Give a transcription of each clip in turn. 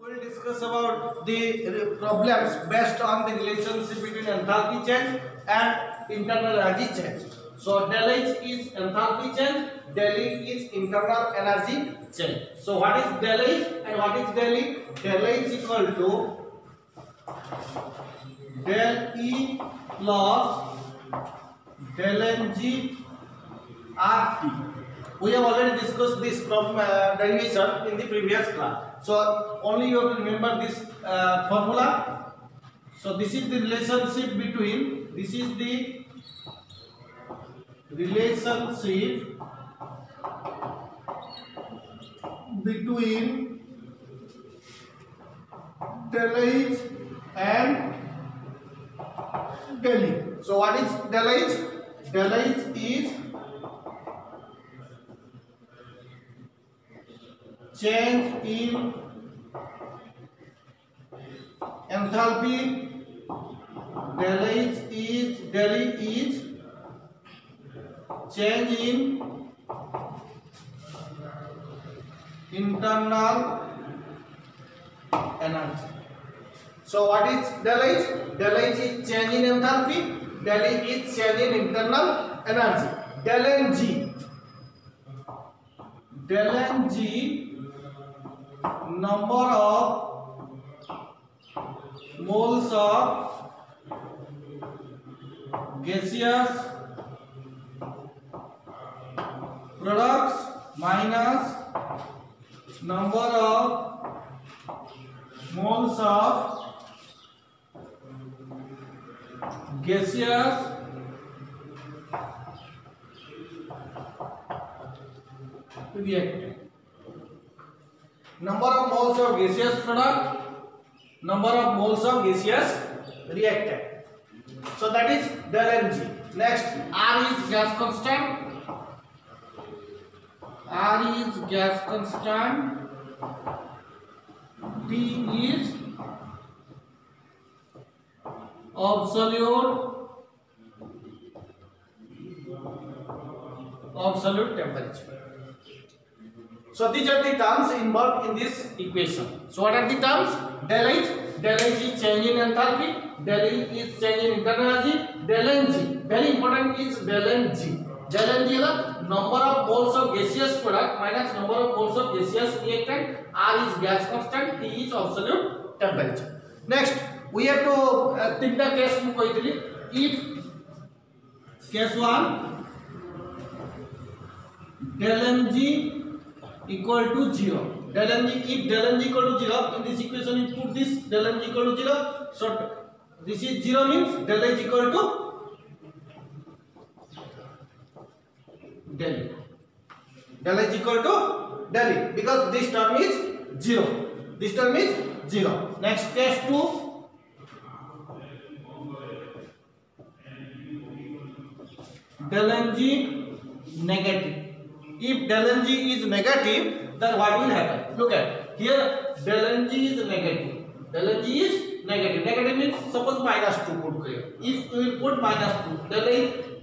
We will discuss about the problems based on the relationship between enthalpy change and internal energy change. So del H is enthalpy change, del E is internal energy change. So what is del H and what is del E? Del H is equal to del E plus del Ng RT. We have already discussed this problem derivation in the previous class. So only you have to remember this formula. So this is the relationship between del H and del E. So what is del H? Del H is change in enthalpy. Del E is change in internal energy. So what is del H? Del H is change in enthalpy. Del E is change in internal energy. Del Ng number of moles of gaseous products minus number of moles of gaseous reactant. Number of moles of gaseous product, number of moles of gaseous reactant. So that is del Ng. Next, R is gas constant. R is gas constant. T is absolute temperature. So these are the terms involved in this equation. So what are the terms? Del H. Del H is change in enthalpy. Del E is change in internal energy. Del Ng. Very important is del Ng. Del Ng is the number of moles of gaseous product minus number of moles of gaseous reactant. R is gas constant. T is absolute temperature. Next, we have to think the case if case 1 del Ng equal to 0. Del Ng, if del Ng equal to 0, in this equation you put this del Ng equal to 0. So this is 0 means del H equal to del E. Del H equal to del E because this term is 0. This term is 0. Next, case 2. Del Ng negative. If del Ng is negative, then what will happen? Look at here, del Ng is negative. Del Ng is negative. Negative means suppose minus 2 put here. If we will put minus 2, del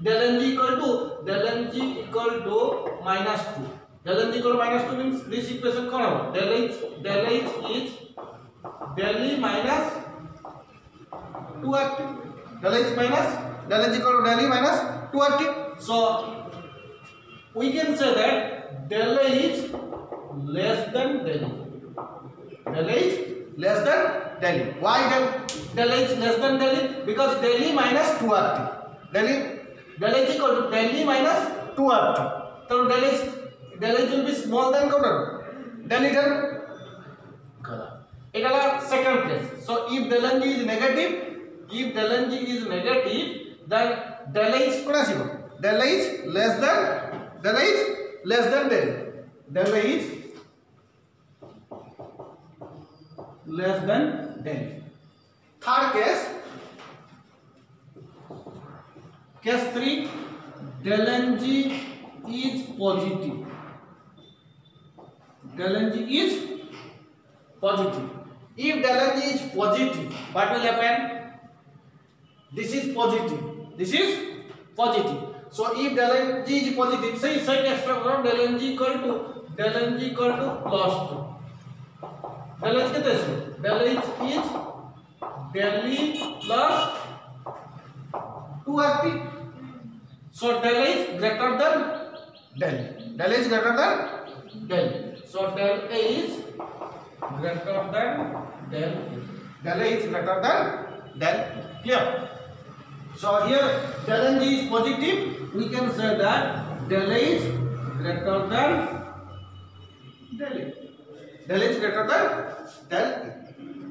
Ng equal to minus 2. Del Ng equal to minus 2 means this equation correct. Del H is del E minus 2RT. Del H equal to del E minus 2RT. So we can say that del H less than del E. Del H less than del E. Why del H less than del E? Because del E minus 2RT. Del H equal to del E minus 2RT. So del H will be small than del E then it is second case. So if del Ng is negative, then del H less than del E. Del H less than del E. Third case 3, del Ng is positive. Del Ng is positive. If del Ng is positive, what will happen? This is positive. This is positive. So if del Ng is positive, say extra from del Ng equal to plus 2. del H कितने से del H is del E plus 2RT. So del H greater than del E. Del H greater than del E. So del A is greater than del E. Del A is greater than del E. Clear? So here del Ng is positive. We can say that del A is greater than del E. Del A is greater than del E.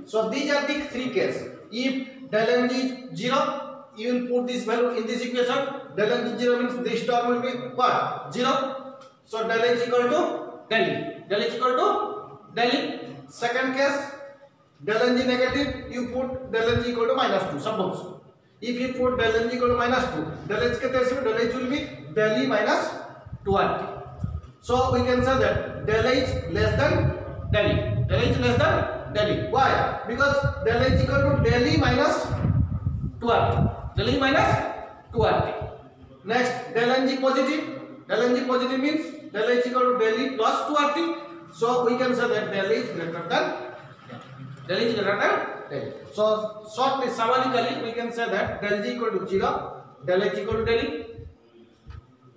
So these are the three cases. If del Ng is 0, you will put this value in this equation. Del Ng is 0 means this term will be what? 0. So del H equal to del E. Del H equal to del E. Second case, del Ng negative, you put del Ng equal to -2. Suppose if you put del Ng equal to -2, del H के terms में del H will be del E minus 2RT. So we can say that del H less than del E. Del H less than del E. Why? Because del H equal to del E minus 2RT. Del E minus 2RT. Next, del Ng positive. Del Ng positive means del H equal to del E plus 2RT. So we can say that del E is greater than del E is greater than del E. So shortly, summarily, we can say that del G equal to 0, del H equal to del E,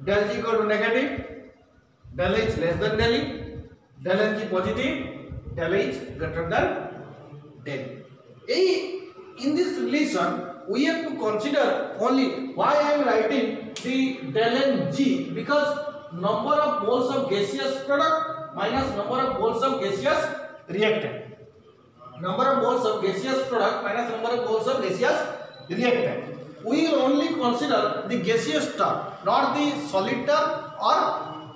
del G equal to negative, del H less than del E, del Ng positive, del H greater than del E. In this relation, we have to consider only why I am writing the del Ng, because number of moles of gaseous product minus number of moles of gaseous reactant. Number of moles of gaseous product minus number of moles of gaseous reactant. We will only consider the gaseous term, not the solid term or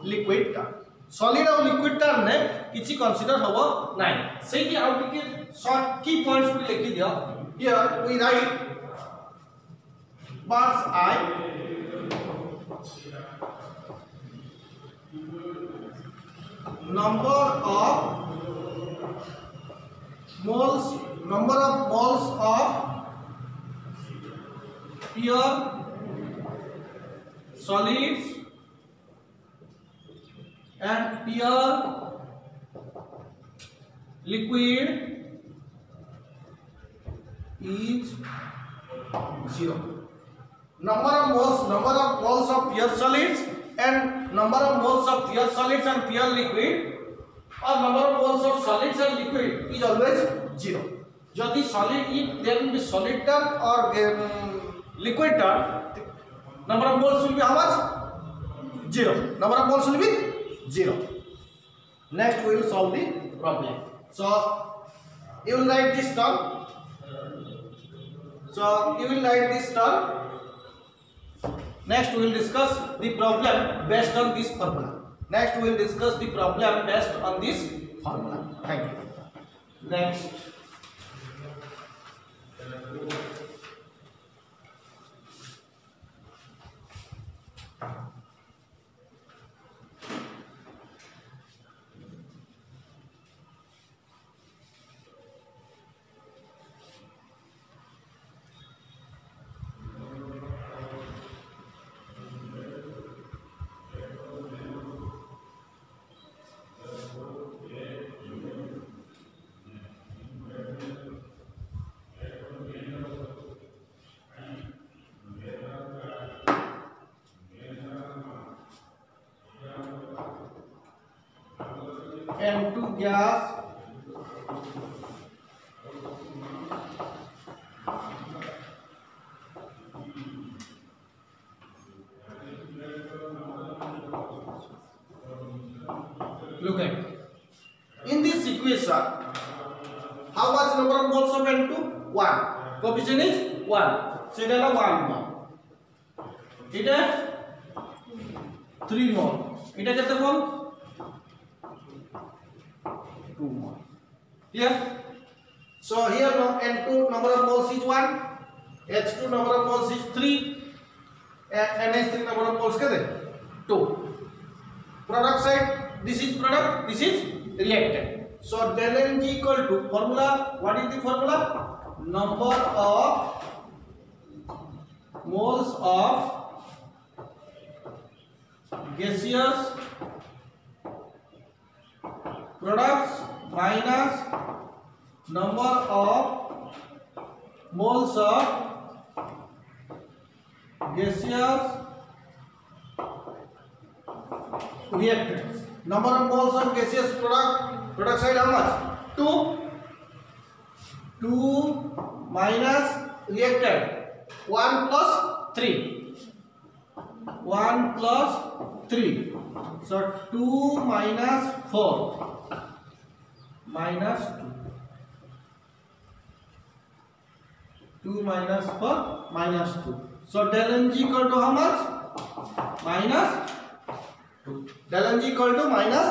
liquid term. Solid और liquid term ने किसी consider होगा नहीं. सही कि out के short key points को लिखी दिया. Here we write bars I number of moles of pure solids and pure liquid is 0. Number of moles of pure solids and number of moles of pure solids and pure liquid, or number of moles of solids and liquid is always 0. Jodi solid, if there will be solid term or liquid term, number of moles will be how much? 0. Number of moles will be 0. Next we will solve the problem. So you will write this term. Next we will discuss the problem based on this formula. Thank you. Next. N2 gas look at in this equation how much number of moles of N2? 1. Coefficient is 1. So it is 1 mole. It is 3 mole. It is कितने mole? 2 mole. Here. So here N2 number of moles is 1, H2 number of moles is 3, and NH3 number of moles कितने? 2. Product side, this is product, this is reactant. So del Ng equal to formula. What is the formula? Number of moles of gaseous products minus number of moles of gaseous reactants. Number of moles of gaseous product side how much? 2 minus reactant 1 plus 3. 1 plus 3. So 2 minus 4 minus 2. 2 minus 4 minus 2. So del Ng equal to how much? Minus 2. Del Ng equal to minus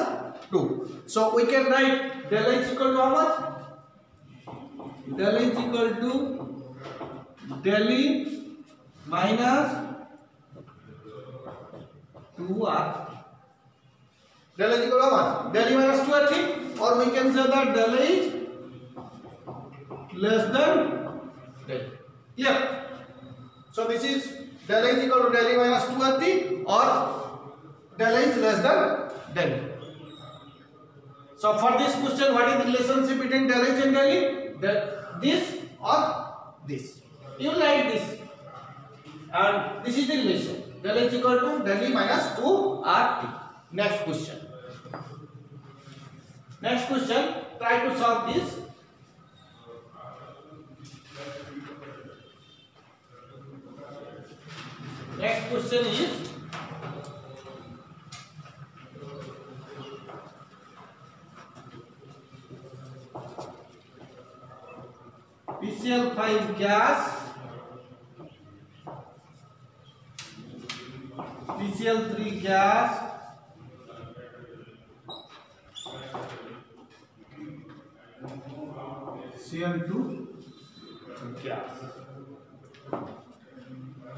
2. So we can write del H equal to how much? Del H equal to del E minus 2R. Del H equal to how much? Del E minus 2R, or we can say that del H less than del. Clear? So this is del H equal to del E minus 2R or del H less than del E. So for this question, what is the relationship between del H and del E? This or this. You write this, and this is the relation. Del H equal to del E minus 2RT. Next question. Next question. Try to solve this. Next question is PCl5 gas, PCl3 gas, Cl2 gas.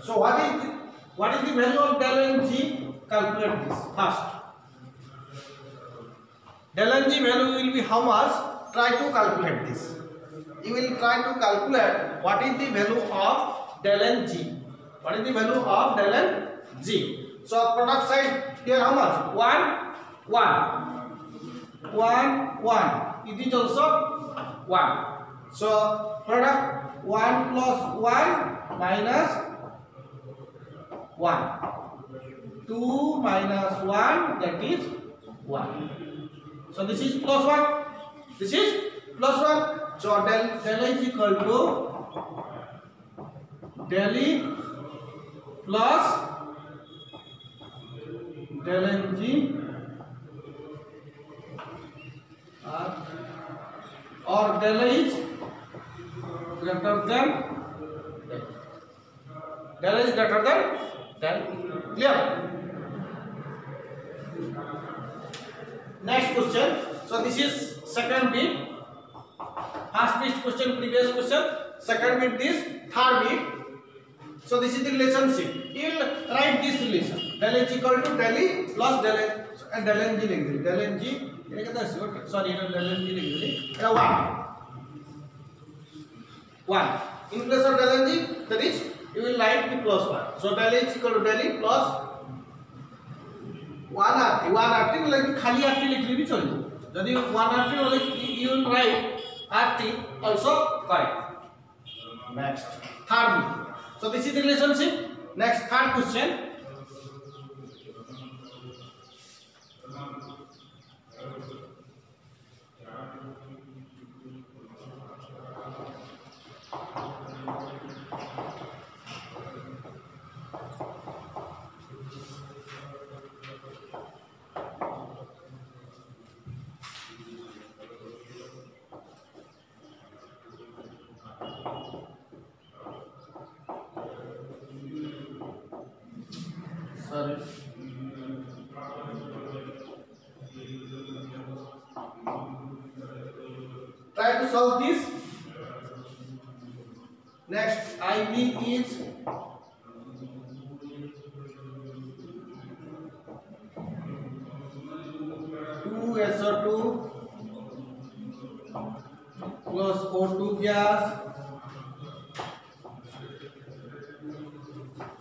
So what is the value of del Ng? Calculate this first. Del Ng value will be how much? Try to calculate this. You will try to calculate what is the value of del Ng. What is the value of del Ng? So product side here how much? 1 1 1. It is also 1. So product 1 plus 1 minus 1. 2 minus 1, that is 1. So this is plus 1. This is plus 1. So del H equal to del E plus del Ng or del H greater than del H greater than del E. Clear? Next question. So this is second bit. First bit question, previous question. Second bit this, third bit. So this is the relationship. You will write this relation. Del H equal to del E plus del H and del Ng लिख दे. Del Ng ये कितना है? Sorry, del Ng लिख दे. ये 1. In place of del Ng, that is you will write the plus 1. So del H equal to del E plus 1RT. 1RT मतलब कि खाली RT लिख ली भी चलेगा. यदि 1RT मतलब you will write RT also correct. Next, third bit. So this is the relationship. Next, third question. Sorry. Try to solve this. Next, IV is 2SO2 plus O2 gas,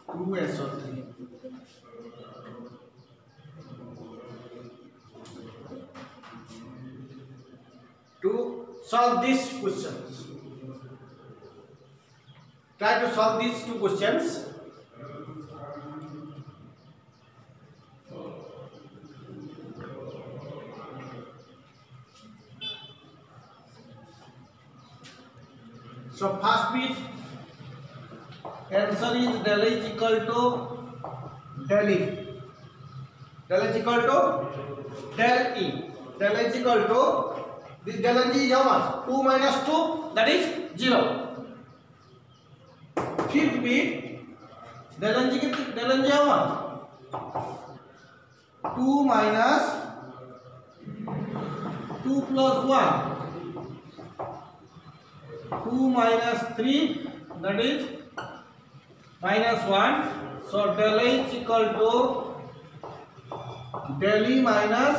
2SO3. to solve these questions. Try to solve these two questions. So first bit answer is del H equal to del E. Del H equal to del E. Del H equal to this del H is how much? 2 minus 2, that is 0. Fifth bit del H how much? 2 minus 2 plus 1. 2 minus 3, that is minus 1. So del H equal to del E minus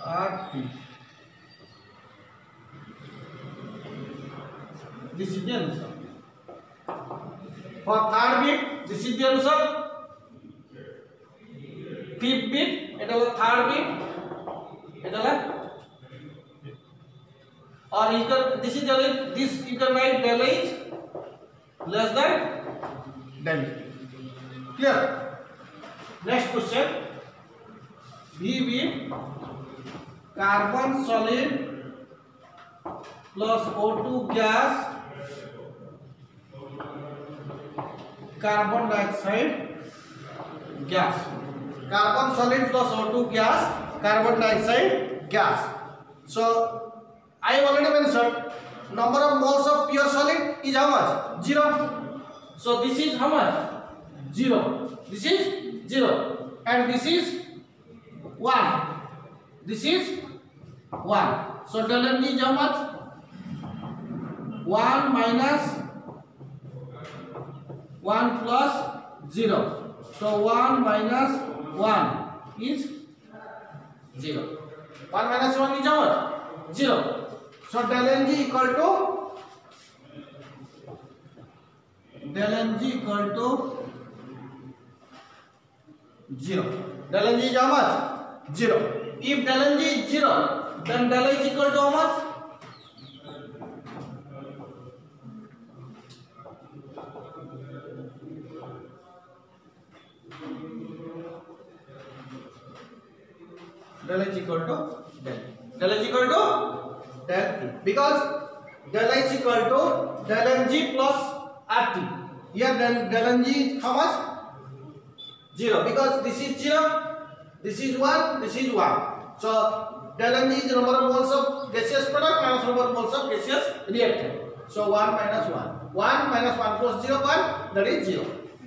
RT. This is the answer. For third bit, this is the answer. Fifth bit, it is third bit. It is or you can, this is del H, this you can write del H less than del E. Clear? Next question. B carbon solid plus O2 gas, carbon dioxide gas. Carbon solid plus O2 gas, carbon dioxide gas. So I already mentioned number of moles of pure solid is how much? 0. So this is how much? 0. This is 0. And this is 1. This is 1. So del H is how much? 1 minus 1 plus 0. So 1 minus 1 is 0. 1 minus 1 is how much? 0. So del N G equal to 0. Del N G is how much? 0. If del N G is 0, then del H equal to how much? Del H equal to del H equal to del E, because del H equal to del Mg plus RT. Here del Mg is how much? 0, because this is 0, this is 1, this is 1. So del Mg is number of moles of gaseous product minus number of moles of gaseous reactant. So 1 minus 1. 1 minus 1 plus 0, 1, that is 0.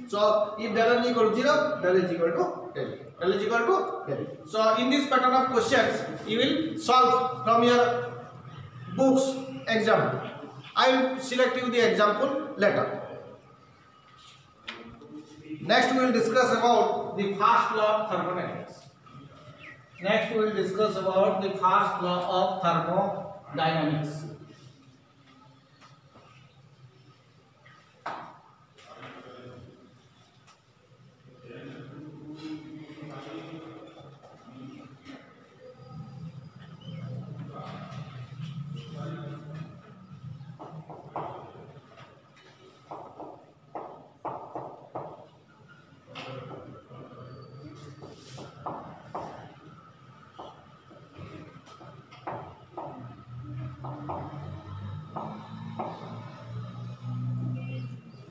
So if del Mg equal to 0, del H equal to del E. Del H equal to del E. So in this pattern of questions, you will solve from your books example. I will select you the example later. Next we will discuss about the first law of thermodynamics. Next we will discuss about the first law of thermodynamics.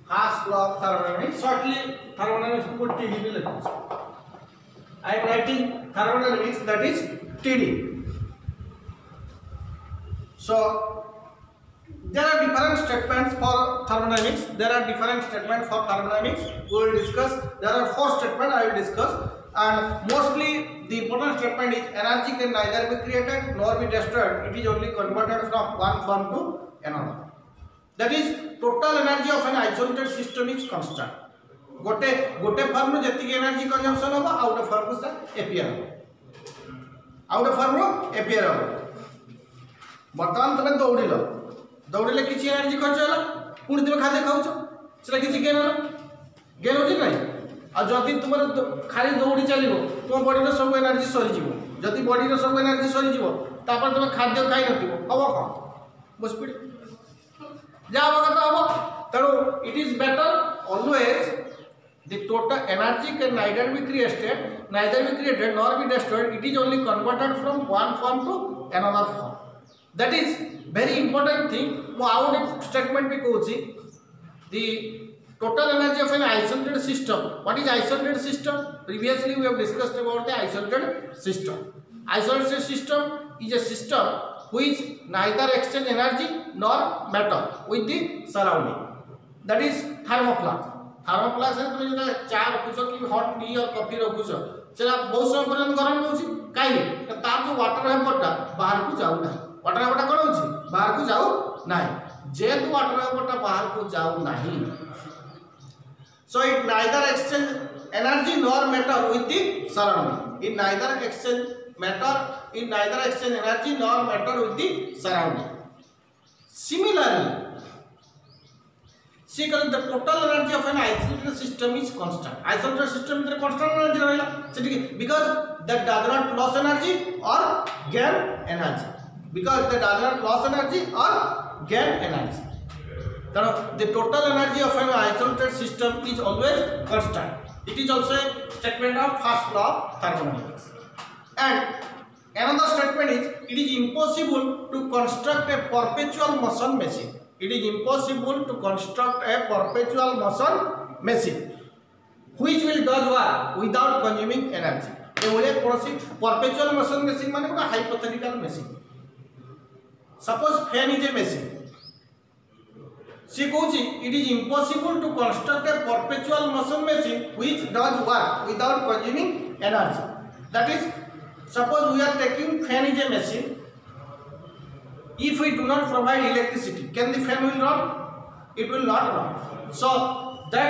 First law of thermodynamics. Shortly, thermodynamics put TD. I am writing thermodynamics, that is TD. So there are different statements for thermodynamics. There are different statements for thermodynamics. We will discuss. There are 4 statements I will discuss, and mostly the important statement is energy can neither be created nor be destroyed. It is only converted from one form to another. That is, total energy of an isolated system is constant. गोटे form रो जति energy consumption होबा out of form से appear out of form रो appear हो वर्तमान तमे दौड़िले किछि एनर्जी खर्च होला पुणी तमे खाद्य खाउछ सेला किछि गेन होला गेन होछि नै आ जदि तुम खाली दौड़ी चलो तुम बॉडी सब एनर्जी सरीज जदि बॉडी सब एनर्जी सरीज तुम खाद्य खाई हम कौन बो स्पीड जहाँ हम कथा हम तेणु it is better always the total energy can neither be created nor be destroyed. It is only converted from one form to another form. That is very important thing. Mo out statement bhi कहूची the total energy of an isolated system. What is isolated system? Previously we have discussed about the isolated system. Isolated system is a system which neither exchange energy nor matter with the surrounding. That is thermoflask. थर्मोफ्लास्क है तुम जो चा रखुछ कि hot T और coffee रखुछ से बहुत समय पर्यंत गरम होउची काई तार जो वाटर वेपरटा बाहर को जाऊ ना वाटर वेपरटा कोन होउची बाहर को जाऊ नाही जेतु वाटर वेपरटा बाहर को जाऊ नाही so it neither exchange energy nor matter with the surrounding it neither exchange energy nor matter with the surrounding. Similarly see the total energy of an isolated system is constant. Isolated system is constant energy rahila because that does not lose energy or gain energy because that does not lose energy or gain energy. So the total energy of an isolated system is always constant. It is also a statement of first law of thermodynamics. And another statement is it is impossible to construct a perpetual motion machine. It is impossible to construct a perpetual motion machine which will does work without consuming energy. ये बोले कौन सी perpetual motion machine माने कोई hypothetical machine. Suppose fan is a machine. C कहूची it is impossible to construct a perpetual motion machine which does work without consuming energy. That is, suppose we are taking fan is a machine. If we do not provide electricity, can the fan will run? It will not run. So that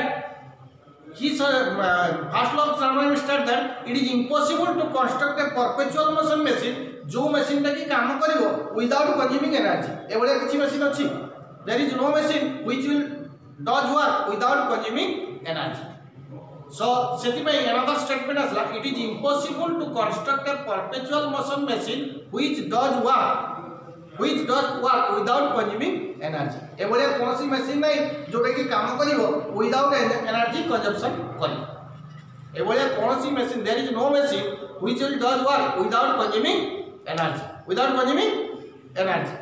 his first law of thermodynamics states that it is impossible to construct a perpetual motion machine जो machine टा की काम करिवो without consuming energy. ए भलिया किछि machine अछि. There is no machine which will does work without consuming energy. So sethipai another statement asla it is impossible to construct a perpetual motion machine which does work without consuming energy. ए भलिया कोनसी machine नै जोटा कि काम करिवो without energy consumption करी. ए भलिया कोनसी machine there is no machine which will does work without consuming energy.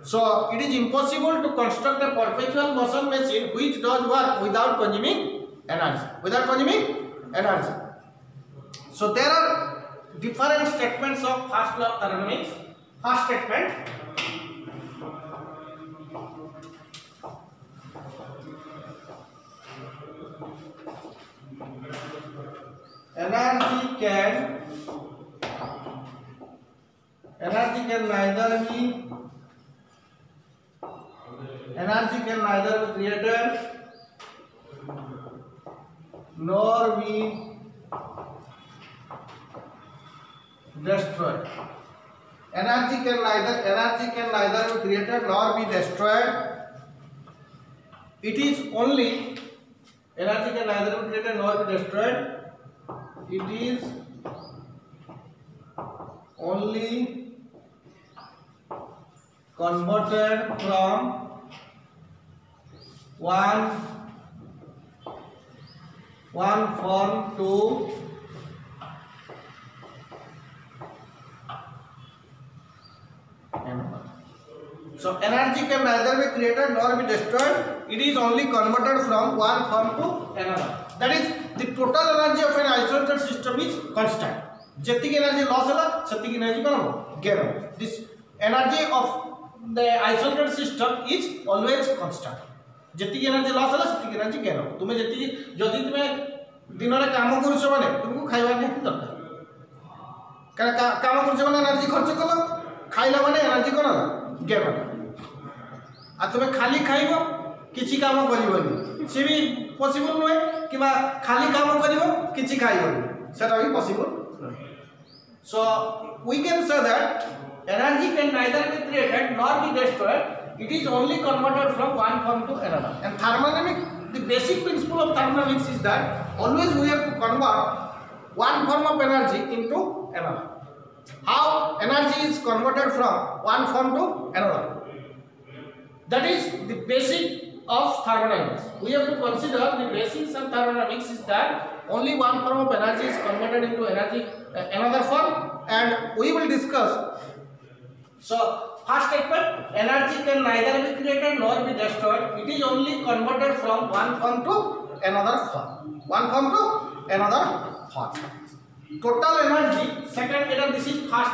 So it is impossible to construct a perpetual motion machine which does work without consuming energy. So there are different statements of first law of thermodynamics. First statement, energy can neither be created nor be destroyed. Energy can neither be created nor be destroyed. It is only energy can neither be created nor be destroyed. It is only converted from one form to another. So energy can neither be created nor be destroyed. It is only converted from one form to another. That is, the total energy of an isolated system is constant. Jetik energy loss hela, setik energy gain. This energy of the isolated system is always constant. Jetik energy loss hela, setik energy gain. तुमे jetik जदि तुमे दिन रे काम करूछ माने तुमको खाइबा नै दरकार. कारण काम करूछ माने एनर्जी खर्च कलो, खाइला माने एनर्जी कोन गेन. आ तुमे खाली खाइबो किछि काम करिवोनी से भी पॉसिबल नय कि खाली काम करिवो किछि खाइबोनी सेटा भी possible. So we can say that energy can neither be created nor be destroyed. It is only converted from one form to another. And thermodynamics, the basic principle of thermodynamics is that always we have to convert one form of energy into another. How energy is converted from one form to another? That is the basic of thermodynamics. We have to consider the basics of thermodynamics is that only one form of energy is converted into energy another form, and we will discuss. So first statement, energy can neither be created nor be destroyed. It is only converted from one form to another form. One form to another form. Total energy, second, this is first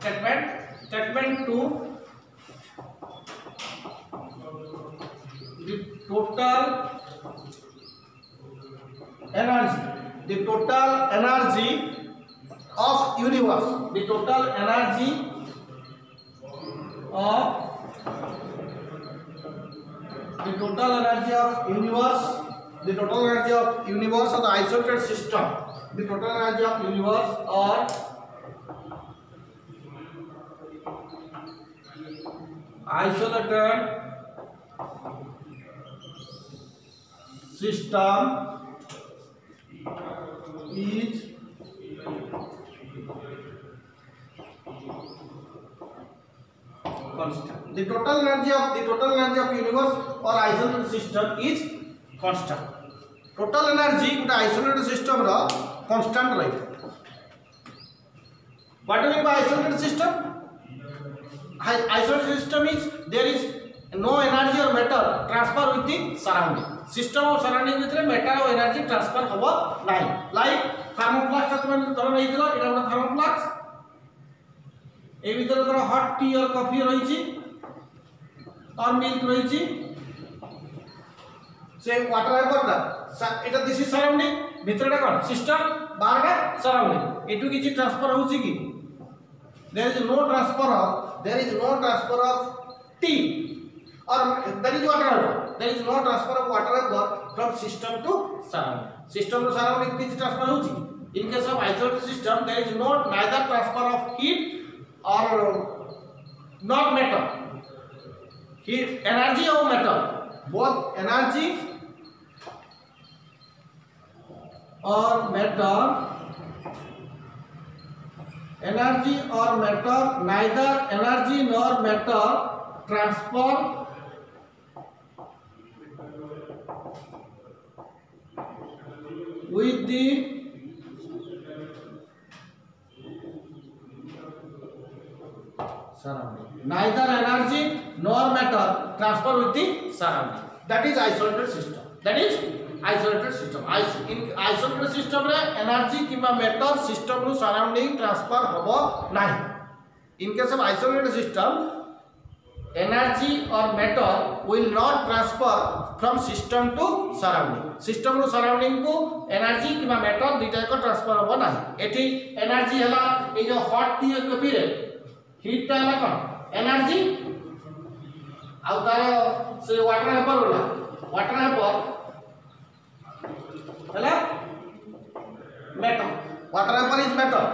statement. Statement 2. The total energy of universe, the total energy of universe or the isolated system, the total energy of universe or isolated system is constant. The total energy of universe or isolated system is constant. Total energy with isolated system ro constant right. What do you mean by isolated system? Isolated system is there is no energy or matter transfer with the surrounding. System of surrounding with matter or energy transfer hobo nahi. Like thermoflask तुम धर नहीं दिलो इटा गोटे thermoflask ए भीतर धर hot T और coffee रही और मिल्क रही से वाटर वेपर एटा दिस इज सराउंडिंग भीतरटा कोन सिस्टम बाहरटा सराउंडिंग एटू किछि ट्रांसफर होउछि कि there is no transfer of tea or that is water vapor. There is no transfer of water vapor from system to surrounding. System to surrounding which transfer hoji. In case of isolated system, there is neither transfer of heat or not matter. Heat, energy or matter, both energy or matter. Energy or matter, neither energy nor matter transfer with the surrounding. Neither energy nor matter transfer with the surrounding. That is isolated system. That is isolated system. In isolated system रे energy किंबा matter system रू surrounding transfer होबो नहीं. In case of isolated system, energy or matter will not transfer from system to surrounding. System रू surrounding को energy किंबा matter दुईटा को transfer होबो नहीं. एठी energy हला ए जो hot टी और कॉफी रे heat टा हला कोन energy आउ तार से water vapor होला. Water vapor ହେଲା matter. Water vapor is matter.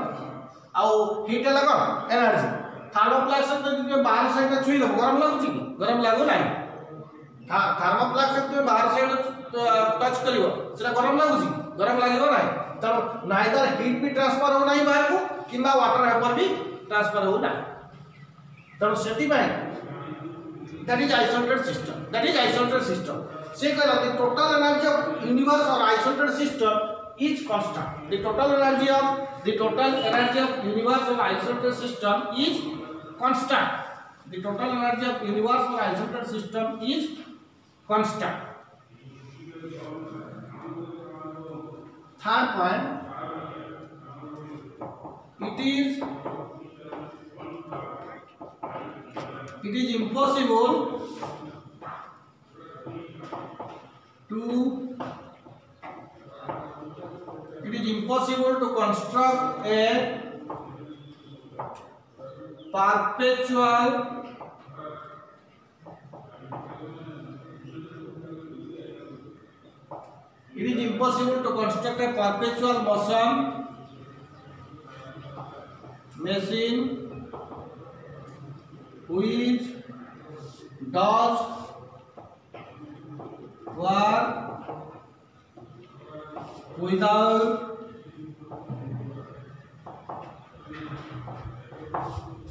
आउ heat ହେଲା कोन energy. थर्मोप्लास्ट से तुम बाहर साइड छुई लो गरम लागुची कि गरम लागो नाही. थर्मोप्लास्ट से तुम बाहर साइड टच करिवो सेटा गरम लागुची गरम लागिवो नाही. त नाइदर हीट भी ट्रांसफर हो नाही बाहर को किंबा वाटर वेपर भी ट्रांसफर हो नाही. त सेति by that is isolated system. That is isolated system. से कहला the total energy of universe or isolated system is constant. The total energy of universe or isolated system is constant. The total energy of universe or isolated system is constant. Third point, it is impossible to construct a perpetual motion machine which does work without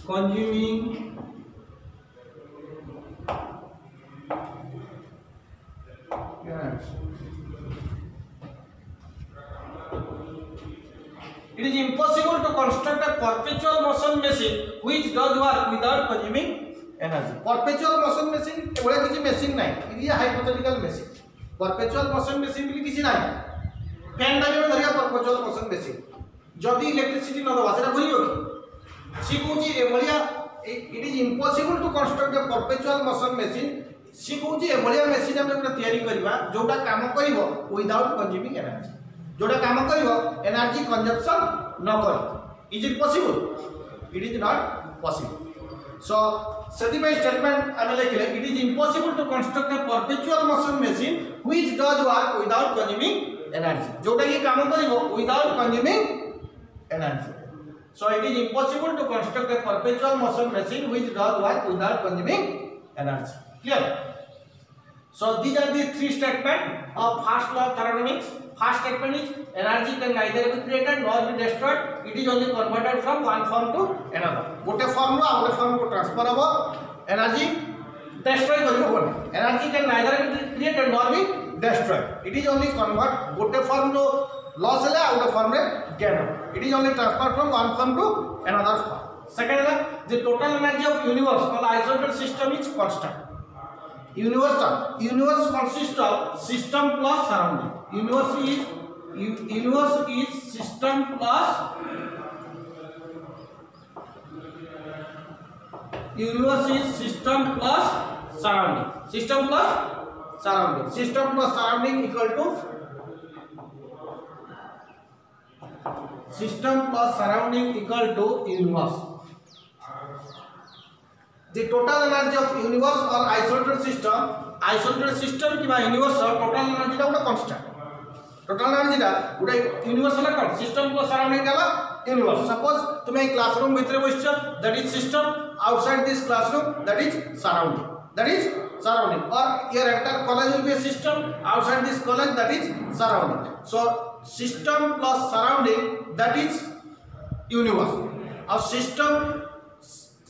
consuming energy. It is impossible to construct a perpetual motion machine which does work without consuming energy. Perpetual motion machine एवढे किसी machine नहीं, ये hypothetical machine. Perpetual motion machine भी किसी नहीं. Fan टा भी धरिया perpetual motion machine. जदि इलेक्ट्रिसिटी न दवा सेटा घुरी होगी. सी कहूची एभलिया it is impossible to construct a perpetual motion machine. C कहूची एभलिया machine हम एक तैयारी करिबा जोटा काम करिवो without consuming energy. जोटा काम करिवो एनर्जी कंजम्पशन न कर. Is it possible? It is not possible. So सेदी बाय स्टेटमेंट आमे लिखले it is impossible to construct a perpetual motion machine which does work without consuming energy. जोटा ये काम करिवो without consuming energy. So it is impossible to construct a perpetual motion machine which does work without consuming energy. Clear? So these are the three statements of first law of thermodynamics. First statement is energy can neither be created nor be destroyed. It is only converted from one form to another. गोटे form रो आउटे form को transfer हो. Energy destroy करियो कोन. Energy can neither be created nor be destroyed. It is only convert गोटे form रो loss है आउटे form रे gain हो. It is only transfer from one form to another form. Second is the total energy of universe or isolated system is constant. Universe consists of system plus surrounding. Universe is system plus surrounding. System plus surrounding equal to universe. The total energy of universe or isolated system कि universe total energy का उड़ा constant. Total energy का उड़ा universe वाला कौन? System plus surrounding का universe. Suppose तुम्हें classroom भीतर बच्चा that is system, outside this classroom that is surrounding. Or your entire college will be a system, outside this college that is surrounding. So system plus surrounding that is universe. Our system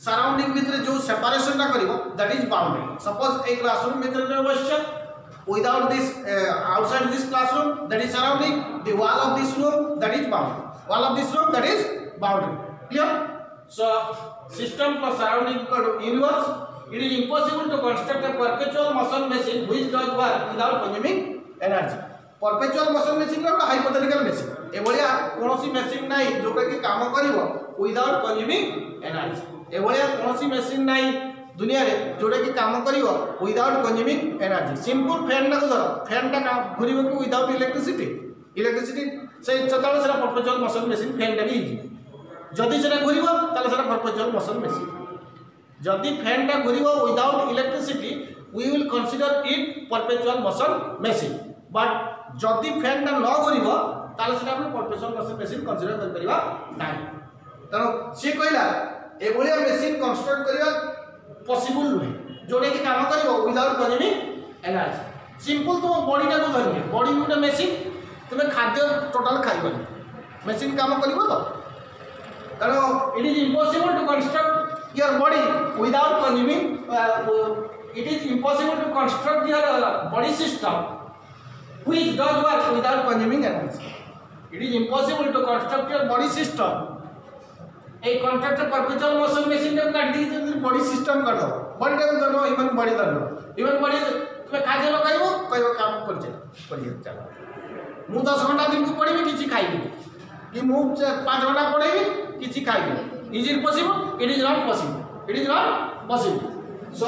surrounding भितर जो separation टा करिवो that is boundary. Suppose एक classroom भितर जो बच्चा without this outside this classroom that is surrounding the wall of this room that is boundary. Clear? So system plus surrounding equal to universe. It is impossible to construct a perpetual motion machine which does work without consuming energy. Perpetual motion machine का hypothetical machine. एभलिया कोनोसी machine नाही जोटा कि काम करिवो without consuming energy. एभलिया कोनोसी मशीन नाही दुनिया रे जोटा कि काम करिवो without consuming energy. Simple fan ना धर. फैन टा काम घुरिवो कि विदाउट इलेक्ट्रिसिटी से सदाळे सेरा परपेचुअल मोशन मशीन फैन टा भी जदि सेरा घुरिवो ताले सेरा परपेचुअल मोशन मशीन. जदि फैन टा घुरिवो without electricity we will consider it perpetual motion machine. But जदि फैन टा न घुरिवो ताले सेरा हम परपेचुअल मोशन मशीन कंसीडर कर परिबा नाही. तनो से कहला एभलिया मशीन कंस्ट्रक्ट करिया पॉसिबल नुहे जोड़े कि काम करिवो विदाउट कंज्यूमिंग एनर्जी. सिंपल तुम बॉडी टा को धरनी. बॉडी गुटे मशीन तुम खाद्य टोटल खाइबनी मशीन काम करिवो तो. कारण it is impossible to construct your body without consuming. It is impossible to construct your body system which does work without consuming energy. It is impossible to construct your body system. एक contract perpetual motion machine ने काट दी तो body system कर दो. Body टा दो human body दो. Human body तुम खाद्य लगाइबो कहिबो काम कर चल. मु 10 घंटा दिन को पढ़िबी किछि खाइबी कि मु 5 घंटा पढ़िबी किछि खाइबी. Is it possible? It is not possible. So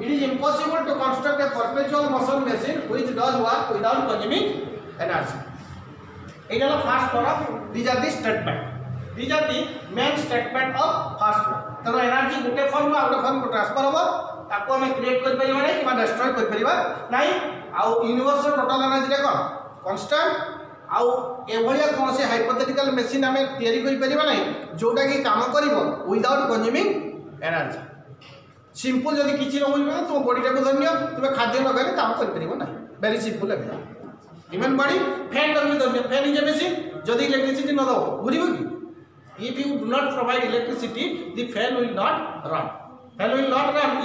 it is impossible to construct a perpetual motion machine which does work without consuming energy. एटा first law of these are the statement. These are the main statement of first law. तनो energy गोटे form आउट form को transfer होबो ताको हम create कर परिबा नै कि डिस्ट्रॉय कर परिबा नै. आ यूनिवर्स टोटल एनर्जी रे कोन कांस्टेंट. आ एभलिया कोनसे हाइपोथेटिकल मशीन हम तयारी कर परिबा नै जोटा कि काम करिवो विदाउट कंज्यूमिंग एनर्जी. सिंपल जदि किछि न होइबो तुम बॉडी टा को धन्य तुम खाद्य लगाले काम कर परिबो नै. वेरी सिंपल है. human body fan fan is a machine jodi electricity no dao ghuribo ki if you do not provide electricity the fan will not run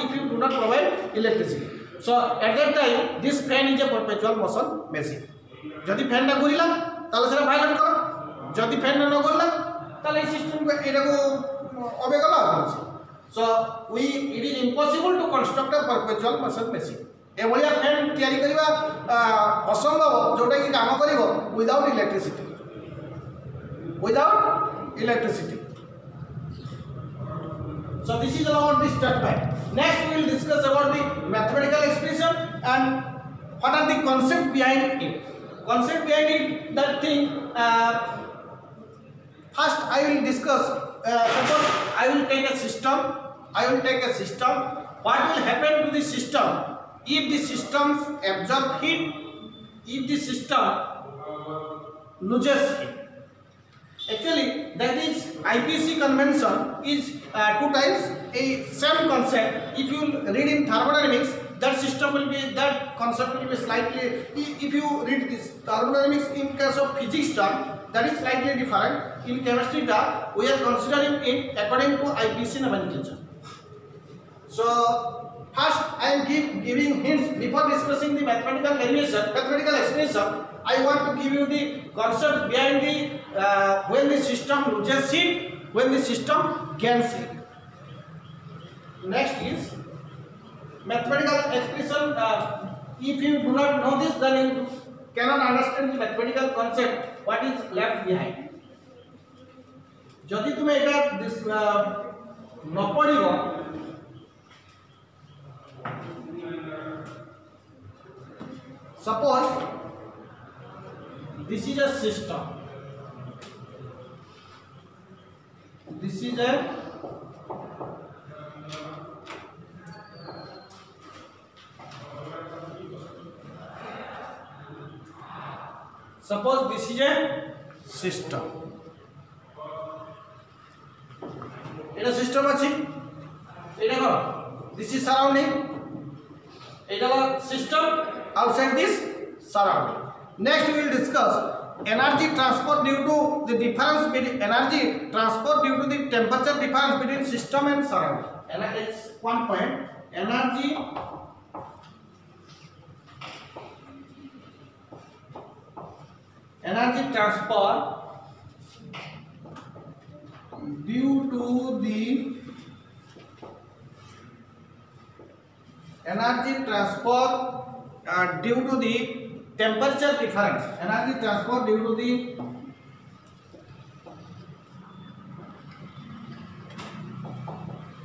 if you do not provide electricity so at that time this fan is a perpetual motion machine jodi fan na ghurila tale sera violate karo jodi fan na no ghurila tale system ko eta ko obegala hoche so it is impossible to construct a perpetual motion machine एवलिया fan तैयारी करिबा असंभव जोटा कि काम करिवो without electricity so this is about this statement next we will discuss about the mathematical expression and what are the concept behind that thing first I will discuss suppose I will take a system what will happen to the system if the systems absorb heat if the system loses heat actually that is IPC convention is two types a same concept if you read in thermodynamics that concept will be slightly if you read this thermodynamics in case of physics term that is slightly different in chemistry term we are considering it according to IPC nomenclature so first I am giving hints before discussing the mathematical expression I want to give you the concept behind the when the system loses heat when the system gains heat next is mathematical expression if you do not know this then you cannot understand the mathematical concept what is left behind jodi tume eta no padibo suppose this is a system suppose this is a system এটা system আছে এটা কর this is surrounding এটা system outside this surrounding next we will discuss energy transport due to the difference between the temperature difference between system and surrounding and it's one point energy transport due to the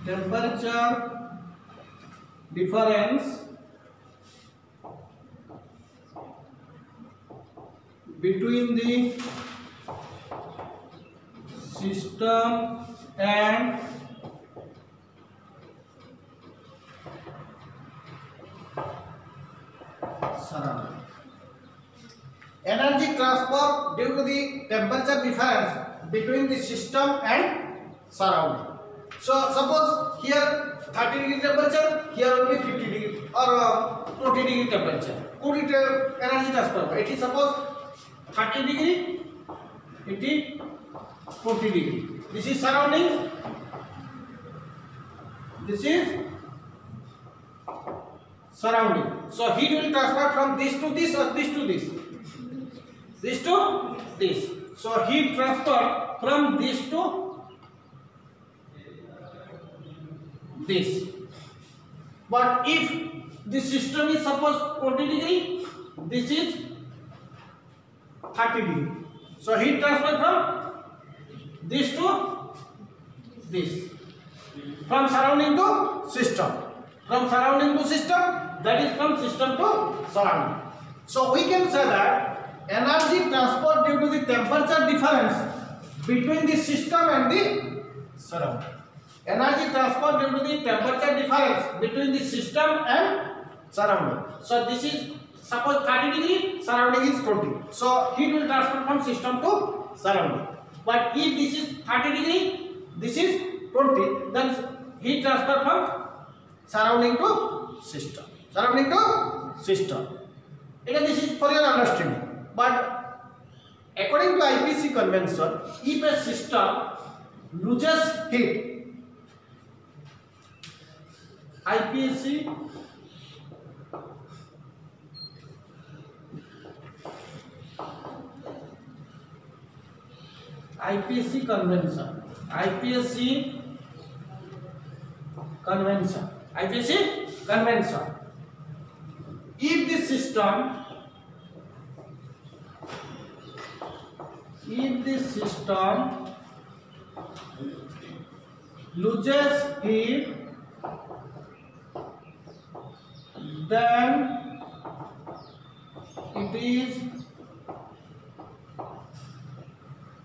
temperature difference between the system and surrounding energy transport due to the temperature difference between the system and surrounding so suppose here 30 degree temperature here only 50 degree or 20 degree temperature could it energy transfer it is suppose 30 degree it is 40 degree this is surrounding so heat will transfer from this to this or this to this to this so heat transfer from this to this but if the system is suppose 40 degree this is 30 degree so heat transfer from this to this from surrounding to system that is from system to surrounding so we can say that energy transport due to the temperature difference between the system and the surrounding energy transport due to the temperature difference between the system and surrounding so this is suppose 30 degree surrounding is 20 so heat will transfer from system to surrounding but if this is 30 degree this is 20 then heat transfer from surrounding to system this is for your understanding but according to IPC convention, if a system loses heat, IPC convention, if the system loses heat, then it is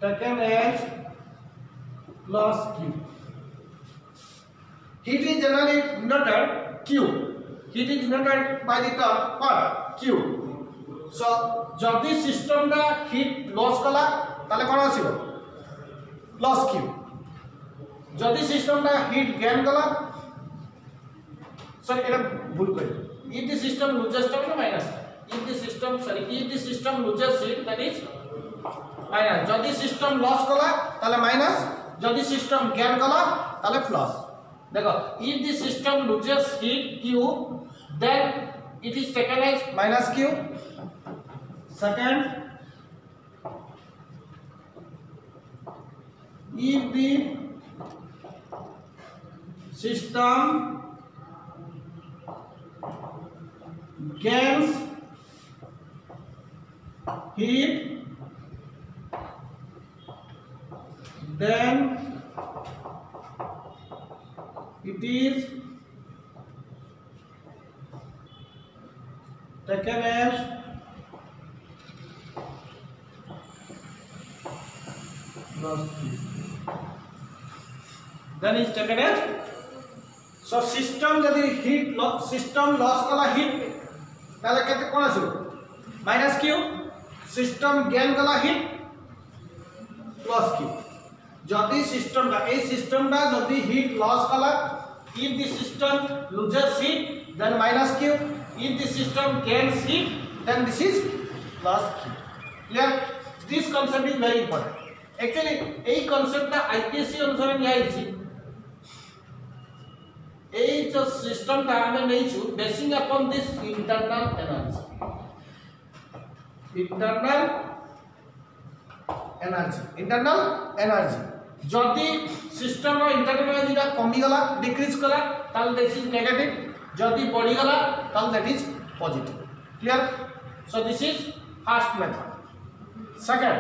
taken as loss Q. Heat is generally denoted Q. Heat is denoted by the term what? Q. So जदि system टा heat loss कला ताले कोन आसीबो loss Q. जदि system टा heat gain कला sir एटा भूल कर if the system loses term minus if the system loses heat that is minus जदि सिस्टम लॉस कला ताले माइनस जदि सिस्टम गेन कला ताले प्लस देखो if the system loses heat Q then it is taken as minus Q. Second, if the system gains heat, then it is taken as then is taken as so system जदि heat system loss कला heat ताले केते कोन आसीबो minus Q system gain कला heat plus Q जदि system टा जदि heat loss कला if the system loses heat then minus Q if the system gains heat then this is plus Q. Clear? This concept is very important. Actually এই কনসেপ্টটা IPSC অনুসারে নিয়া হইছি এই যে সিস্টেমটা আমি নেইছু বেসিং আপন দিস ইন্টারনাল এনার্জি যদি সিস্টেমর ইন্টারনাল এনার্জিটা কমি গলা ডিক্রিজ কলা তাহলে দিস ইজ নেগেটিভ যদি বড়ি গলা তাহলে that is positive clear so this is first method second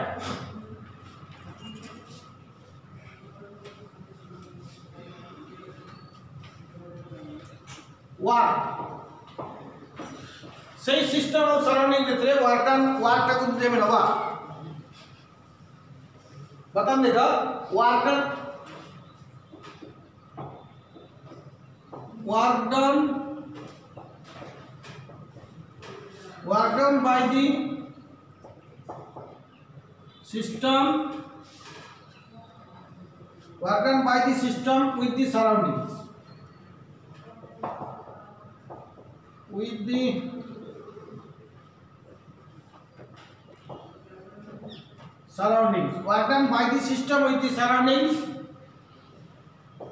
work say system of surrounding भितरे work टा को जे में नवा बताम देखो work done by the system with the surroundings work done by the system with the surroundings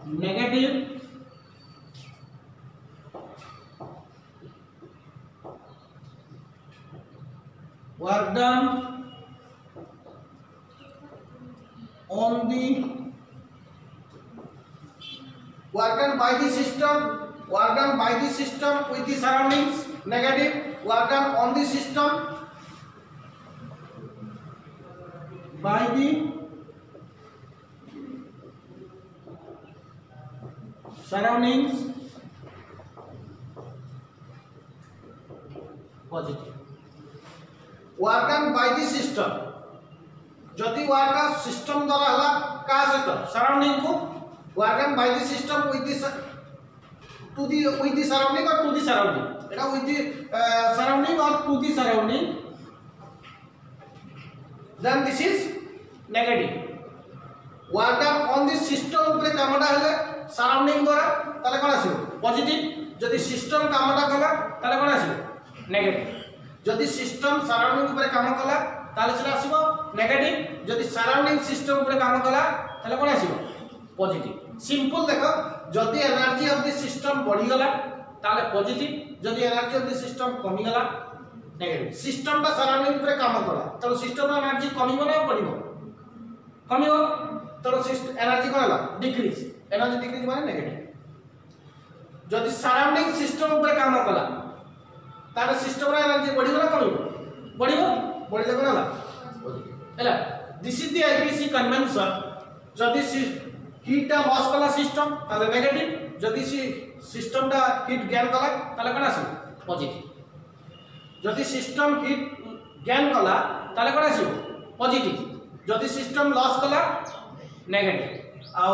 negative work done on the work done by the system with the surroundings negative work done on the system by the surroundings positive work done by the system जदि work system द्वारा हला का सहित surrounding को work done by the system with the surrounding और to the surrounding एटा with the surrounding और to the surrounding then this is negative work done on the system ऊपर कामटा हले सराउंडिंग द्वारा ताले कोन आसीबो पॉजिटिव जदि सिस्टम कामटा कला ताले कोन आसीबो नेगेटिव जदि सिस्टम सराउंडिंग ऊपर काम कला ताले से आसीबो नेगेटिव जदि सराउंडिंग सिस्टम ऊपर काम कला ताले कोन आसीबो पॉजिटिव सिंपल देखो जदि एनर्जी ऑफ द सिस्टम बढ़ी गला ताले पॉजिटिव जदि एनर्जी ऑफ द सिस्टम कमी गला नेगेटिव सिस्टम बा सराउंडिंग ऊपर काम कला तो सिस्टम एनर्जी कमीबो ना बढ़िबो कमीबो तो सिस्टम एनर्जी कोन हला डिक्रीज एनर्जी डिक्रीज माने नेगेटिव जदि सराउंडिंग सिस्टम ऊपर काम कला तार सिस्टम रा एनर्जी बढ़ी गला कमी बढ़िबो बढ़िले कोन हला this is the IPC convention जदि हीट लॉस कला सिस्टम ताले नेगेटिव जदि सिस्टम दा हीट गेन कला ताले कोन आसी पॉजिटिव जदि सिस्टम हीट गेन कला ताले कोन आसी पॉजिटिव जदि सिस्टम लॉस कला नेगेटिव आ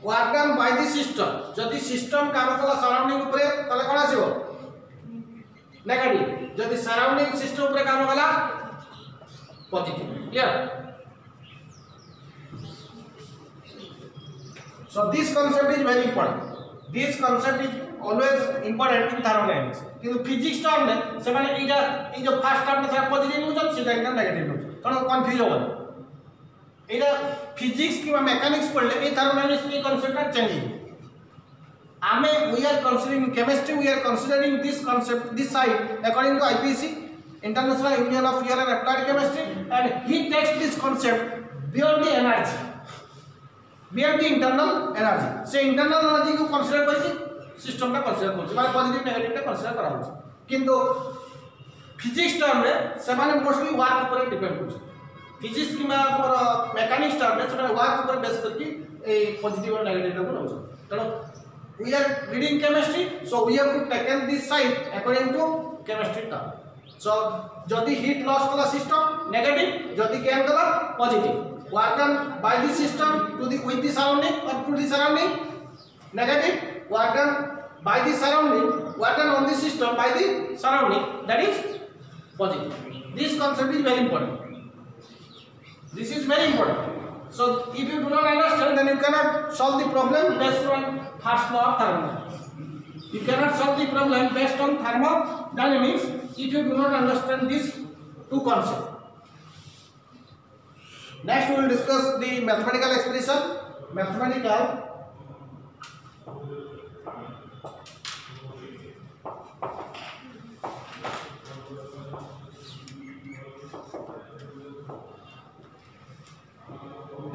work done by the system जदि सिस्टम काम कला सराउंडिंग ऊपर ताले कोन आसीबो नेगेटिव जदि सराउंडिंग सिस्टम ऊपर काम कला positive clear so this concept is very important this concept is always important in thermodynamics কিন্তু physics term নে সেমানে এইটা এই যে ফার্স্ট টার্ম নে সেটা পজিটিভ নিউজন সেটা একটা নেগেটিভ নিউজন কারণ কনফিউজ হবে এইটা ফিজিক্স কিংবা মেকানিক্স পড়লে এই থার্মোডাইনামিক্স এই কনসেপ্টটা চেঞ্জ হবে आमे we are considering chemistry we are considering this concept this side according to IPC International Union of Pure and Applied Chemistry and he takes this concept beyond the energy beyond the internal energy से internal energy को consider करके system का consider करछे माने positive negative का consider करा होछ किंतु physics term रे से माने मोस्टली वर्क ऊपर डिपेंड करछे फिजिक्स की और मैकेनिक्स टर्म रे से वर्क ऊपर बेस करके ए पॉजिटिव और नेगेटिव को नउछ तनो we are reading chemistry so we have to tackle this side according to chemistry term so jodi heat loss kala system negative jodi gain kala positive work done by the system to the with the surrounding or to the surrounding negative work done by the surrounding work done on the system by the surrounding that is positive this concept is very important this is very important so if you do not understand then you cannot solve the problem based on first law of thermodynamics you cannot solve the problem based on thermodynamics if you do not understand these two concepts next we will discuss the mathematical expression mathematical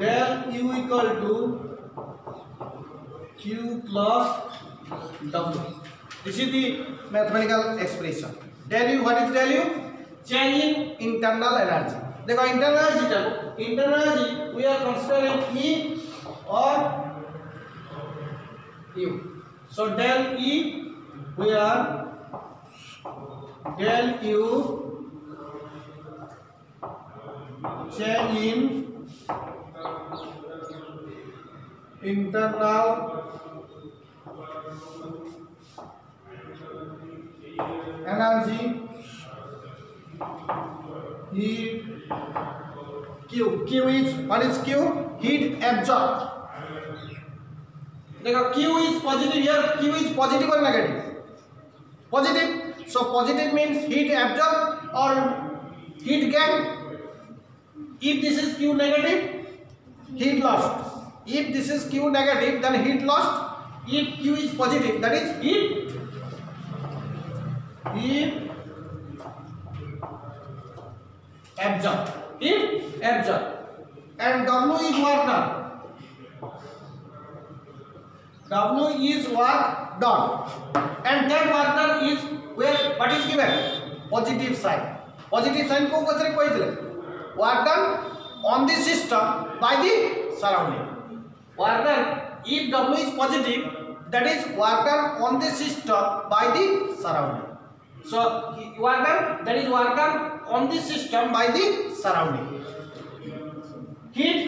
del u equal to q plus w this is the mathematical expression del u what is del u change in internal energy देखो internal energy we are considering E or U so del E we are del U change in internal energy heat q is what is q heat absorbed देखो q is positive here q is positive or negative positive so positive means heat absorbed or heat gain if this is q negative heat lost if this is q negative then heat lost if q is positive that is heat absorbed and w is work done and that work done is where what is given positive sign को कोथरे कहितले work done on the system by the surrounding work done if w is positive that is work done on the system by the surrounding so work done that is work done on the system by the surrounding heat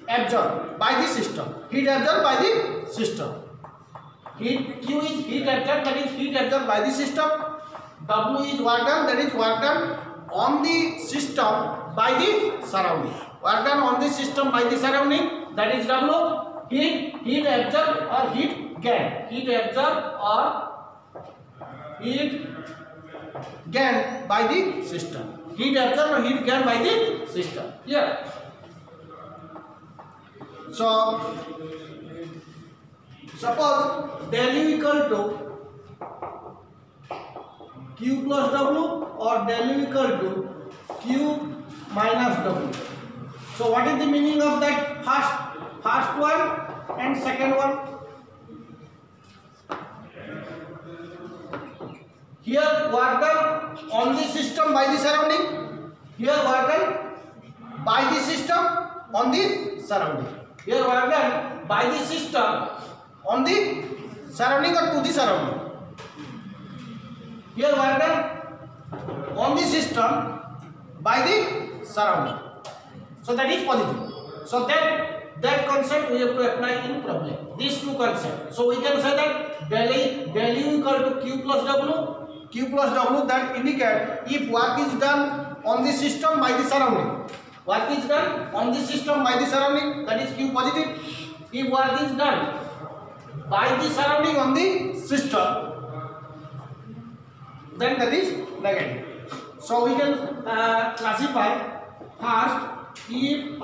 absorbed by the system heat absorbed by the system heat q is heat absorbed that is heat absorbed by the system w is work done that is work done on the system by the surrounding work done on the system by the surrounding that is w heat absorbed or heat gain heat absorbed or heat gained by the system. Heat absorbed or heat gained by the system. Yeah. So suppose del U equal to Q plus W or del U equal to Q minus W. So what is the meaning of that first one and second one? Here work done on the system by the surrounding. Here work done by the system on the surrounding. Here work done by the system on the surrounding or to the surrounding. Here work done on the system by the surrounding. So that is positive. So that concept we have to apply in problem. These two concepts. So we can say that del U equal to Q plus W. Q plus W that indicate if work is done on the system by the surrounding. Work is done on the system by the surrounding, that is Q positive. If work is done by the surrounding on the system, then that is negative. So we can classify first, if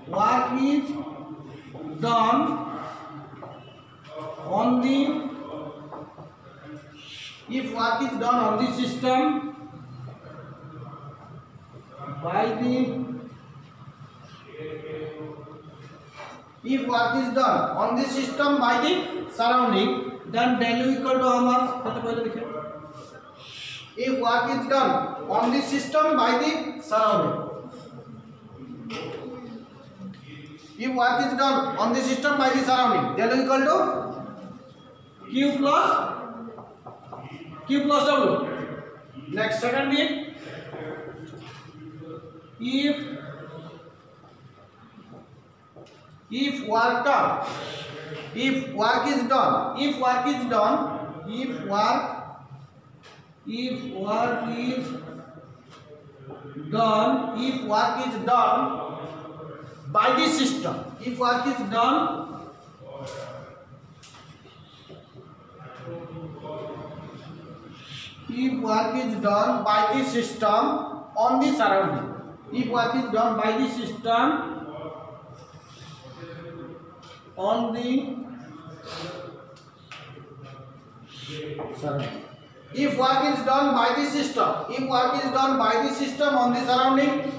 work is done on the system by the surrounding, then del U equal to how much? If work is done on the system by the surrounding. If work is done on the system by the surrounding, del U equal to Q plus W. Next, second bit. If work is done by the system, if work is done by the system on the surrounding, if work is done by the system on the surrounding, if work is done by the system on the surrounding,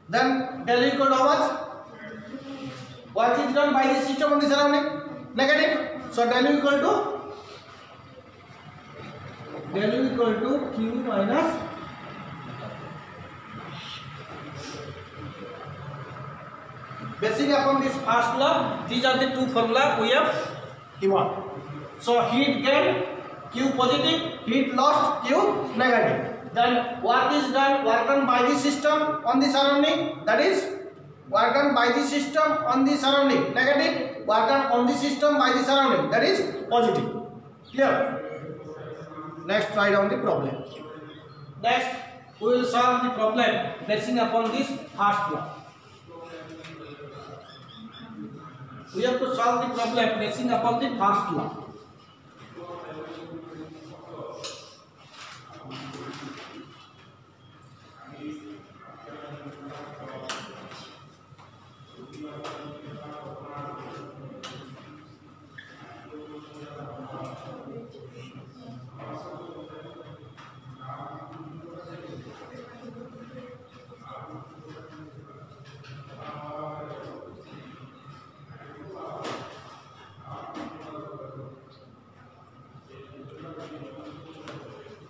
then del U equal to how much? Work is done by the system on the surrounding, negative. So del U equal to Q minus. Basically upon this first law, these are the two formula we have given. So heat gain Q positive, heat lost Q negative. Then work done by the system on the surrounding, that is work done by the system on the surrounding, negative. Work done on the system by the surrounding, that is positive. Clear? Next, write down the problem. Next, we will solve the problem basing upon this first law. We have to solve the problem basing upon the first law.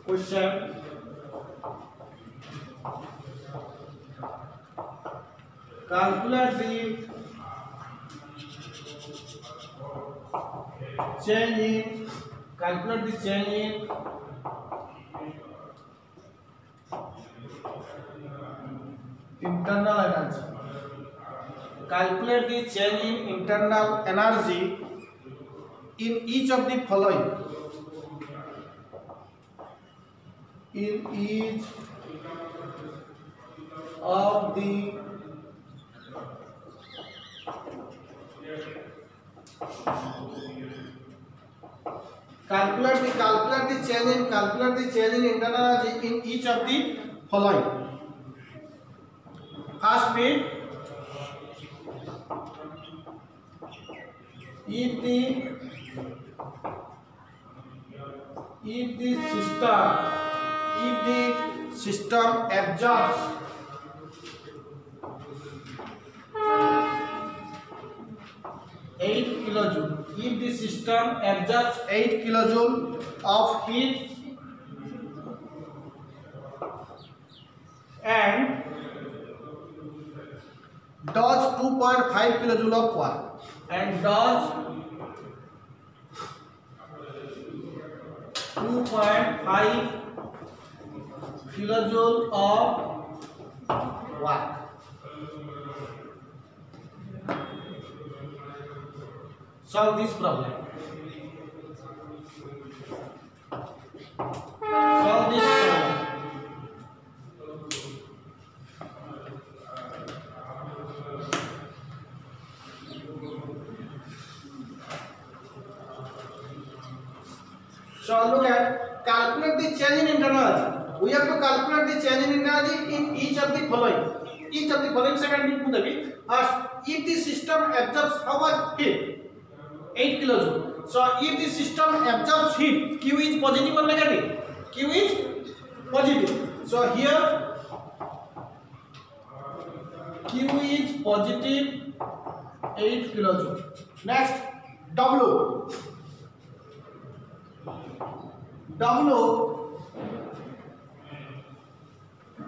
Question: calculate the change in internal energy. Calculate the change in internal energy in each of the following. In each of the calculate the change in internal energy in each of the following. First bit, if the system absorbs 8 kilojoule, if the system absorbs 8 kilojoule of heat and does 2.5 kilojoule of work, and does 2.5 kilojoule of work. Solve this problem. Solve this problem. So look at, calculate the change in internal energy. We have to calculate the change in energy in each of the following. Each of the following second bit to the bit. First, if the system absorbs how much heat? 8 kilojoule. So if the system absorbs heat, Q is positive or negative? Q is positive. So here Q is positive 8 kilojoule. Next, W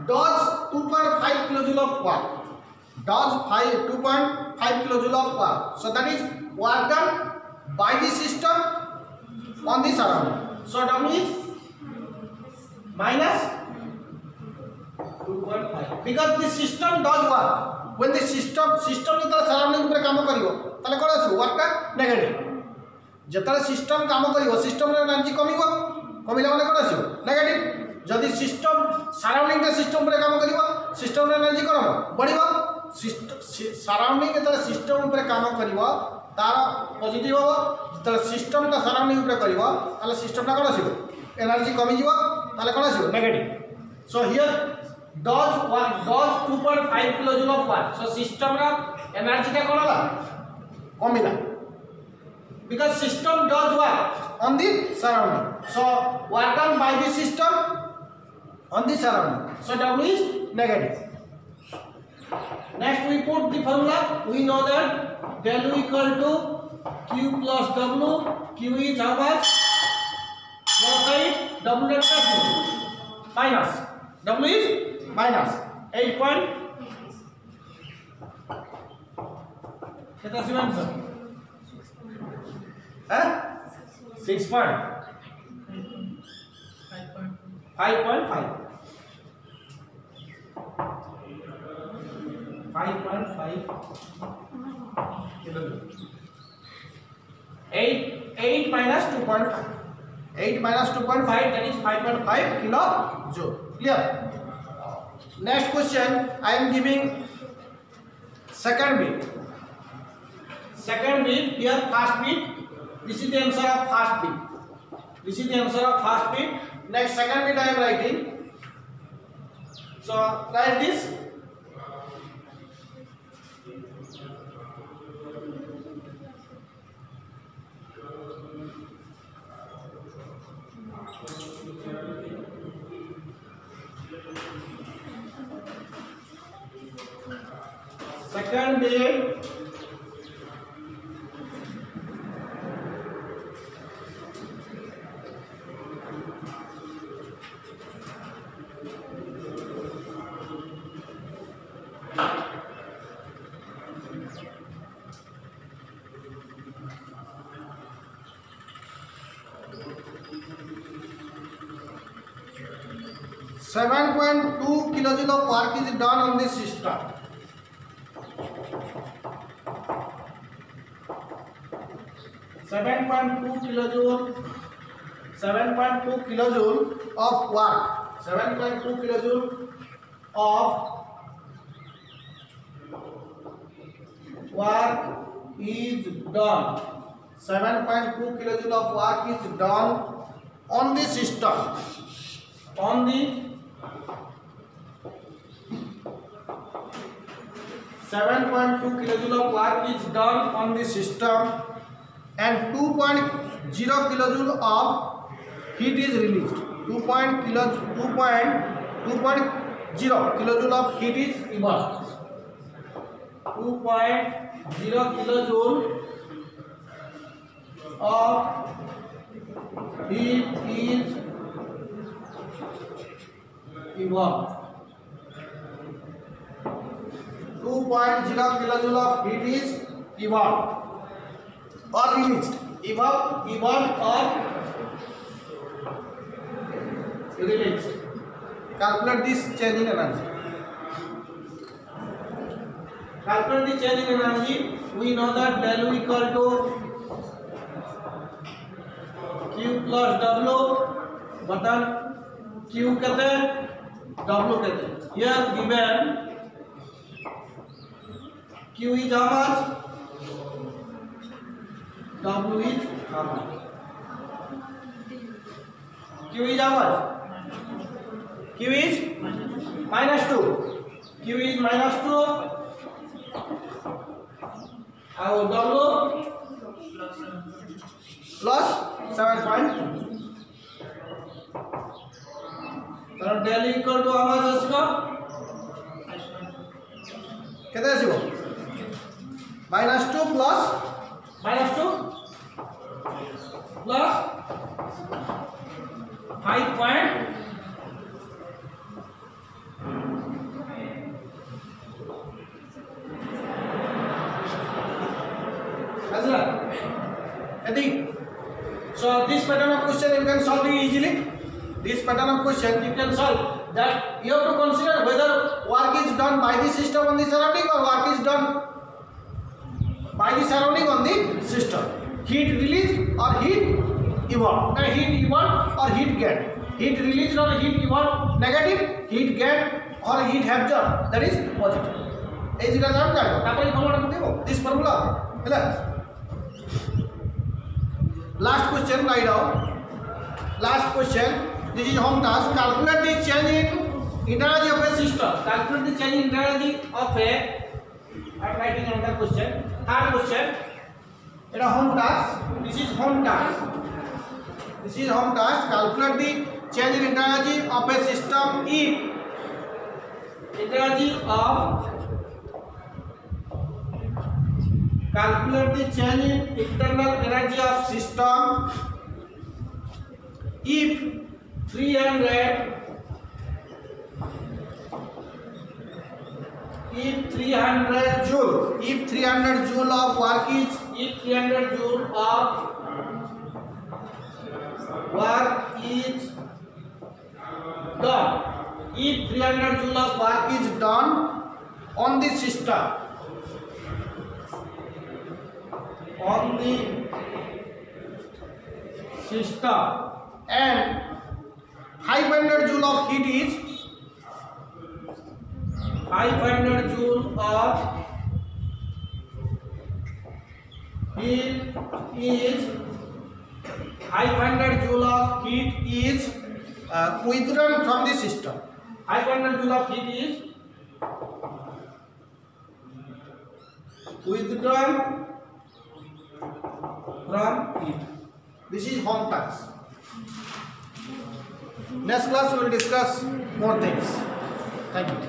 does 2.5 kilojoule of work. Does 2.5 kilojoule of work. So that is work done by the system on the surrounding. So W is minus 2.5 because the system does work. When the system is the surrounding ଉପରେ କାମ କରିବ ତାହେଲେ କ'ଣ ଆସିବ? ୱାର୍କଟା negative. ଯେତେବେଳେ system କାମ କରିବ ସିଷ୍ଟମର ଏନର୍ଜି କମିବ, କମିଲା ମାନେ କ'ଣ ଆସିବ? ନେଗେଟିଭ. ଯଦି ସିଷ୍ଟମ ସରାଉଣ୍ଡିଂଟା ସିଷ୍ଟମ ଉପରେ କାମ କରିବ ସିଷ୍ଟମର ଏନର୍ଜି କ'ଣ ହେବ? ବଢ଼ିବ. ସରାଉଣ୍ଡିଂ ଯେତେବେଳେ ସିଷ୍ଟମ ଉପରେ କାମ କରିବ तार पॉजिटिव हो, जो सिस्टम का सराउंडिंग ऊपर करिवो ताले सिस्टमटा कोन आसीबो? एनर्जी कमी जीवो ताले कोन आसीबो? Negative. So here does 2.5 kilojoule of work. So system रा एनर्जी टा कोन होला? कमिला. Because system does work on the surrounding. So work done by the system on the surrounding. So W is negative. Next we put the formula. We know that del U equal to Q plus W. Q is how much? Plus side W dot plus minus. W is minus 8 point. What is your answer? 6 point. 5.5. 5.5 kilojoule. 8 minus 2.5. 8 minus 2.5, that is 5.5 kilojoule. Clear? Next question, I am giving second bit. Second bit, here first bit. This is the answer of first bit. This is the answer of first bit. Next second bit I am writing. So write this. Second bit, (7.2 kilojoule of work is done on this system. 7.2 kilojoule of work. 7.2 kilojoule of work is done. 7.2 kilojoule of work is done on the system. On the 7.2 kilojoule of work is done on the system and 2.0 kilojoule of heat is released. 2.0 kilojoule of heat is evolved. 2.0 kilojoule of heat is evolved. 2.0 kilojoule of heat is evolved or released. Evolved or released. Calculate this change in energy. Calculate the change in energy. We know that del U equal to Q plus W button Q कहते हैं, W कहते हैं. Here given Q is how much? W is how much? Q is how much? Q is -2. Q is -2. Our W plus 7.2. So del equal to how much इसका? कितना है -2 plus -2 plus 5 point so this pattern of question you can solve it easily. This pattern of question you can solve that you have to consider whether work is done by the system on the surrounding or work is done by the surrounding on the system. Heat released or heat evolved. Heat evolved or heat gain. Heat released or heat evolved negative. Heat gain or heat absorbed that is positive. এই দুটা জান জানো তারপরে ফর্মুলাটা দেব this formula হলো last question write down. Last question, this is home task. Calculate the change in energy of a system. Calculate the change in energy of a. I am writing another question. Third question. It is home task. This is home task. This is home task. Calculate the change in energy of a system if energy of. Calculate the change in internal energy of system if 300 joule of work is done. If 300 joule of work is done on the system. On the system and 500 joule of heat is 500 joule of heat is 500 joule of heat is withdrawn from the system. 500 joule of heat is withdrawn from it. This is home task. Next class we will discuss more things. Thank you.